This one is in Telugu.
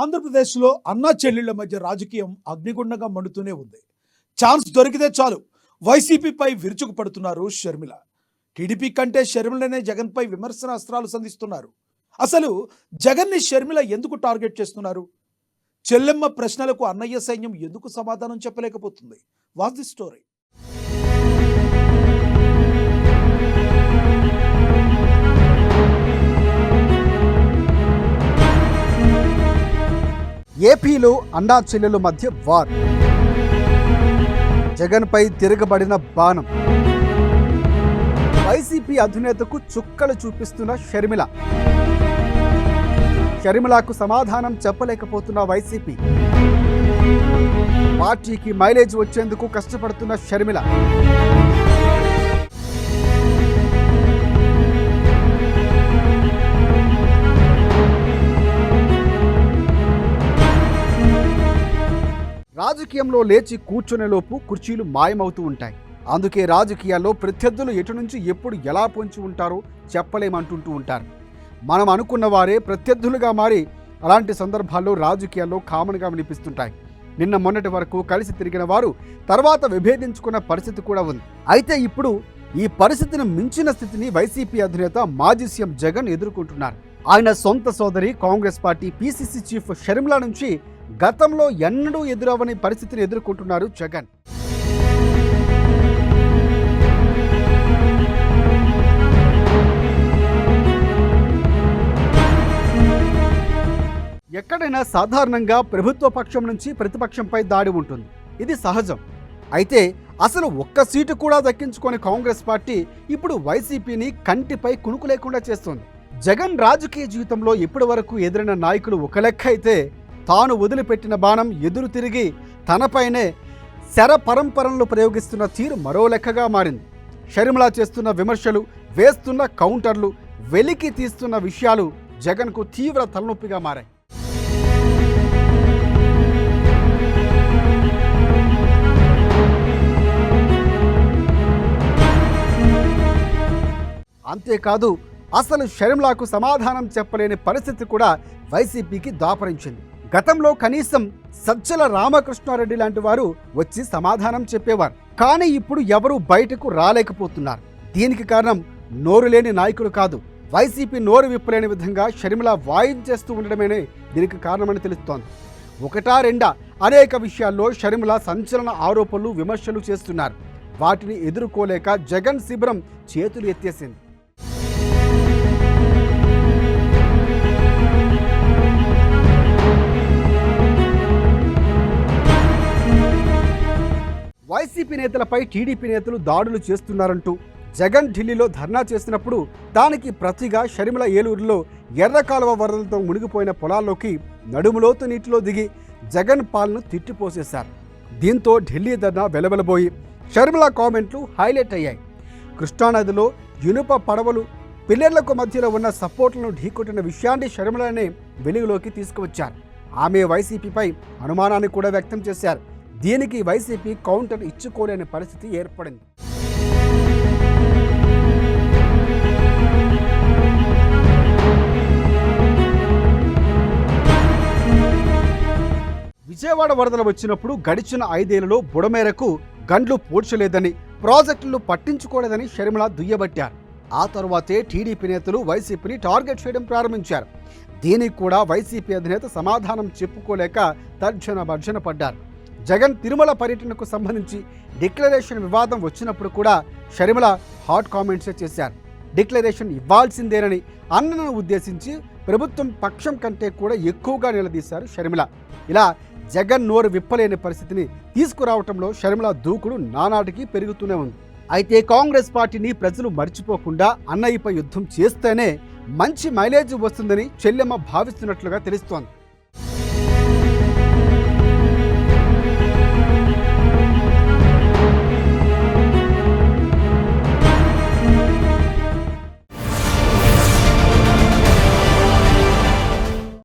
ఆంధ్రప్రదేశ్లో అన్నా చెల్లెళ్ల మధ్య రాజకీయం అగ్నిగుండంగా మండుతూనే ఉంది. ఛాన్స్ దొరికితే చాలు వైసీపీపై విరుచుకుపడుతున్నారు షర్మిల. టీడీపీ కంటే షర్మిలనే జగన్పై విమర్శన అస్త్రాలు సంధిస్తున్నారు. అసలు జగన్ని షర్మిల ఎందుకు టార్గెట్ చేస్తున్నారు? చెల్లెమ్మ ప్రశ్నలకు అన్నయ్య సైన్యం ఎందుకు సమాధానం చెప్పలేకపోతుంది? What the story? ఏపీలో అన్నా చెల్లెల మధ్య వార్. జగన్పై తిరగబడిన బాణం. వైసీపీ అధినేతకు చుక్కలు చూపిస్తున్న షర్మిల. షర్మిలకు సమాధానం చెప్పలేకపోతున్న వైసీపీ. పార్టీకి మైలేజ్ వచ్చేందుకు కష్టపడుతున్న షర్మిల. రాజకీయంలో లేచి కూర్చునేలోపు కుర్చీలు మాయమవుతూ ఉంటాయి. అందుకే రాజకీయాల్లో ప్రత్యర్థులు ఎటు నుంచి ఎప్పుడు ఎలా పొంచి ఉంటారో చెప్పలేమంటుంటూ ఉంటారు. మనం అనుకున్న వారే ప్రత్యర్థులుగా మారి అలాంటి సందర్భాల్లో రాజకీయాల్లో కామన్గా వినిపిస్తుంటాయి. నిన్న మొన్నటి వరకు కలిసి తిరిగిన వారు తర్వాత విభేదించుకున్న పరిస్థితి కూడా ఉంది. అయితే ఇప్పుడు ఈ పరిస్థితిని మించిన స్థితిని వైసీపీ అధినేత మాజీ సీఎం జగన్ ఎదుర్కొంటున్నారు. ఆయన సొంత సోదరి Congress party PCC chief Sharmila నుంచి గతంలో ఎన్నడూ ఎదురవని పరిస్థితిని ఎదుర్కొంటున్నారు జగన్. ఎక్కడైనా సాధారణంగా ప్రభుత్వ పక్షం నుంచి ప్రతిపక్షంపై దాడి ఉంటుంది. ఇది సహజం. అయితే అసలు ఒక్క సీటు కూడా దక్కించుకొని కాంగ్రెస్ పార్టీ ఇప్పుడు వైసీపీని కంటిపై కునుకు లేకుండా చేస్తోంది. జగన్ రాజకీయ జీవితంలో ఇప్పటి వరకు ఎదురైన నాయకులు ఒక లెక్క అయితే, తాను వదిలిపెట్టిన బాణం ఎదురు తిరిగి తనపైనే శర పరంపరలు ప్రయోగిస్తున్న తీరు మరో లెక్కగా మారింది. షర్మిల చేస్తున్న విమర్శలు, వేస్తున్న కౌంటర్లు, వెలికి తీస్తున్న విషయాలు జగన్కు తీవ్ర తలనొప్పిగా మారాయి. అంతేకాదు, అసలు షర్మిలకు సమాధానం చెప్పలేని పరిస్థితి కూడా వైసీపీకి దాపరించింది. గతంలో కనీసం సజ్జల రామకృష్ణారెడ్డి లాంటి వారు వచ్చి సమాధానం చెప్పేవారు. కానీ ఇప్పుడు ఎవరూ బయటకు రాలేకపోతున్నారు. దీనికి కారణం నోరు లేని నాయకులు కాదు, వైసీపీ నోరు విప్పలేని విధంగా షర్మిల వాయించేస్తూ ఉండడమేనే దీనికి కారణమని తెలుస్తోంది. ఒకటా రెండా అనేక విషయాల్లో షర్మిల సంచలన ఆరోపణలు, విమర్శలు చేస్తున్నారు. వాటిని ఎదుర్కోలేక జగన్ శిబిరం చేతులు ఎత్తేసింది. వైసీపీ నేతలపై టీడీపీ నేతలు దాడులు చేస్తున్నారంటూ జగన్ ఢిల్లీలో ధర్నా చేసినప్పుడు దానికి ప్రతిగా షర్మిల ఏలూరులో ఎర్రకాలువ వరదలతో మునిగిపోయిన పొలాల్లోకి నడుములోతు నీటిలో దిగి జగన్ పాలన తిట్టిపోసేశారు. దీంతో ఢిల్లీ ధర్నా వెలవెలబోయి షర్మిల కామెంట్లు హైలైట్ అయ్యాయి. కృష్ణానదిలో ఇనుప పడవలు పిల్లర్లకు మధ్యలో ఉన్న సపోర్ట్లను ఢీకొట్టిన విషయాన్ని షర్మిలనే వెలుగులోకి తీసుకువచ్చారు. ఆమె వైసీపీపై అనుమానాన్ని కూడా వ్యక్తం చేశారు. దీనికి వైసీపీ కౌంటర్ ఇచ్చుకోలేని పరిస్థితి ఏర్పడింది. విజయవాడ వరదలు వచ్చినప్పుడు గడిచిన 5 ఏళ్లలో బుడమేరకు గండ్లు పూడ్చలేదని, ప్రాజెక్టులు పట్టించుకోలేదని షర్మిల దుయ్యబట్టారు. ఆ తరువాతే టీడీపీ నేతలు వైసీపీని టార్గెట్ చేయడం ప్రారంభించారు. దీనికి కూడా వైసీపీ అధినేత సమాధానం చెప్పుకోలేక తర్జన భర్జన పడ్డారు. జగన్ తిరుమల పర్యటనకు సంబంధించి డిక్లరేషన్ వివాదం వచ్చినప్పుడు కూడా షర్మిల హాట్ కామెంట్సే చేశారు. డిక్లరేషన్ ఇవ్వాల్సిందేనని అన్నను ఉద్దేశించి ప్రభుత్వం పక్షం కంటే కూడా ఎక్కువగా నిలదీశారు షర్మిల. ఇలా జగన్ నోరు విప్పలేని పరిస్థితిని తీసుకురావటంలో షర్మిల దూకుడు నానాటికి పెరుగుతూనే ఉంది. అయితే కాంగ్రెస్ పార్టీని ప్రజలు మర్చిపోకుండా అన్నయ్యపై యుద్ధం చేస్తేనే మంచి మైలేజ్ వస్తుందని చెల్లెమ్మ భావిస్తున్నట్లుగా తెలుస్తోంది.